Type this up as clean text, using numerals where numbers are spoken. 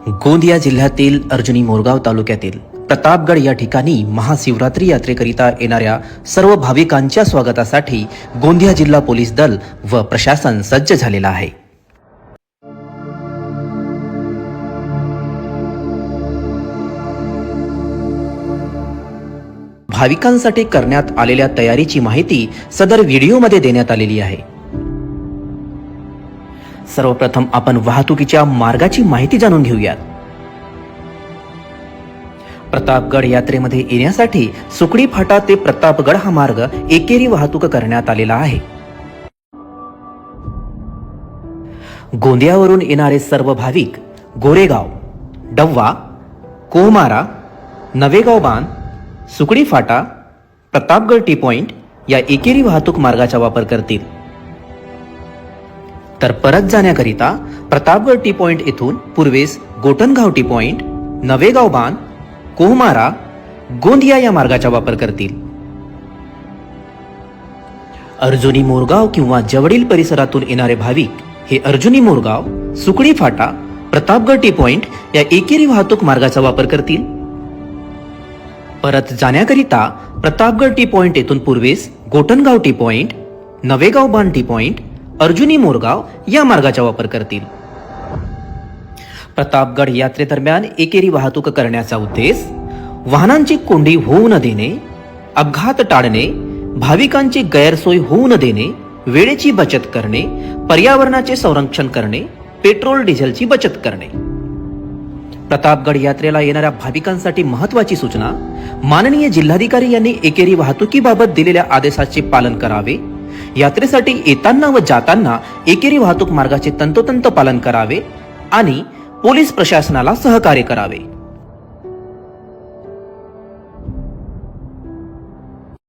गोंदिया जिल्ह्यातील अर्जुनी मोरगाव तालुक्यातील प्रतापगड या ठिकाणी महाशिवरात्री यात्रेकरिता येणाऱ्या सर्व भाविकांच्या स्वागतासाठी गोंदिया जिल्हा पोलीस दल व प्रशासन सज्ज झालेला आहे। भाविकांसाठी करण्यात आलेल्या तयारीची माहिती सदर व्हिडिओमध्ये देण्यात आलेली आहे। सर्वप्रथम आपण वाहतुकीच्या मार्गाची माहिती जाणून घेऊयात। प्रतापगड यात्रेमध्ये येण्यासाठी सुकडी फाटा ते प्रतापगड हा मार्ग एकेरी वाहतूक करण्यात आलेला आहे। गोंदियावरून येणारे सर्व भाविक गोरेगाव, डव्वा, कोहमारा, नवेगाव बांध, सुकडी फाटा, प्रतापगड टी पॉइंट या एकेरी वाहतूक मार्गाचा वापर करतील। तर परत जाण्याकरिता प्रतापगड टी पॉइंट येथून पूर्वेस गोटनगाव टी पॉइंट, नवेगाव बांध, कोहमारा, गोंदिया या मार्गाचा वापर करतील। अर्जुनी मोरगाव किंवा जवळील परिसरातून येणारे भाविक हे अर्जुनी मोरगाव, सुकडी फाटा, प्रतापगड टी पॉइंट या एकेरी वाहतूक मार्गाचा वापर करतील। परत जाण्याकरिता प्रतापगड टी पॉइंट येथून पूर्वेस गोटनगाव टी पॉइंट, नवेगाव बांध टी पॉइंट, अर्जुनी मोरगाव या मार्गाचा वापर करतील। प्रतापगड यात्रेदरम्यान एकेरी वाहतूक करण्याचा उद्देश वाहनांची कोंडी होऊ न देणे, अपघात टाळणे, भाविकांची गैरसोय होऊ न देणे, वेळेची बचत करणे, पर्यावरणाचे संरक्षण करणे, पेट्रोल डिझेलची बचत करणे। प्रतापगड यात्रेला येणाऱ्या भाविकांसाठी महत्त्वाची सूचना, माननीय जिल्हाधिकारी यांनी एकेरी वाहतुकीबाबत दिलेल्या आदेशाचे पालन करावे। यात्रेसाठी येताना व जाताना एकेरी वाहतूक मार्गाचे तंतोतंत पालन करावे आणि पोलीस प्रशासनाला सहकार्य करावे।